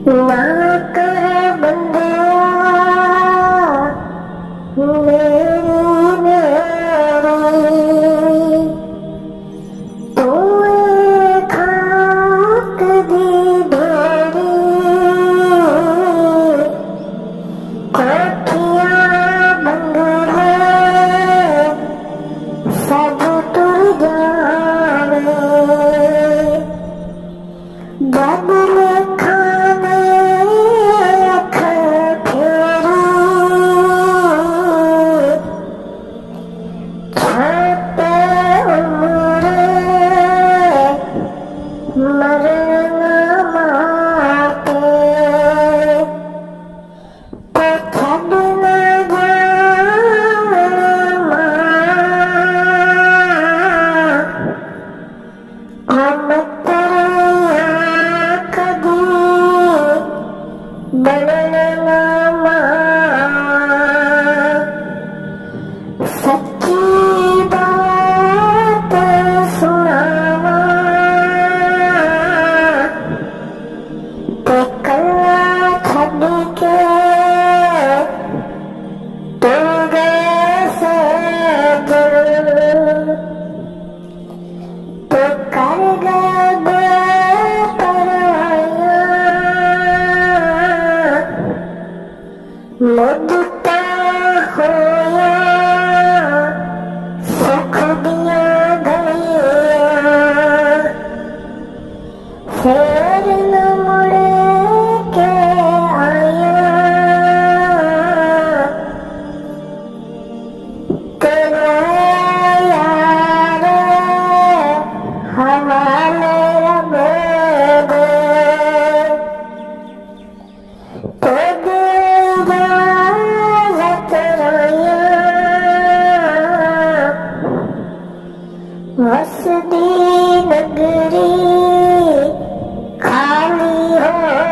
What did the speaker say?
ना कर बंदिया मेरी मेरी तू खाक दी ढेरी कोठियां बंगले सब तुर जावे बदले खाने अख फेरी छोटे उम्रे मरना माते तो छड़ न जाने मां हम तेरे कदी बनना मां सच्ची बात सुनावा ते कल्ला छड़ के तू गए से दिल तो कर गए बेपरवाइयां मुद्दता होया सुख दिया घड़ियां फिर न मुड़ के आया तेरा यार हवाले रब दे तो दे इजाजत रोया वसदी नगरी खाली हो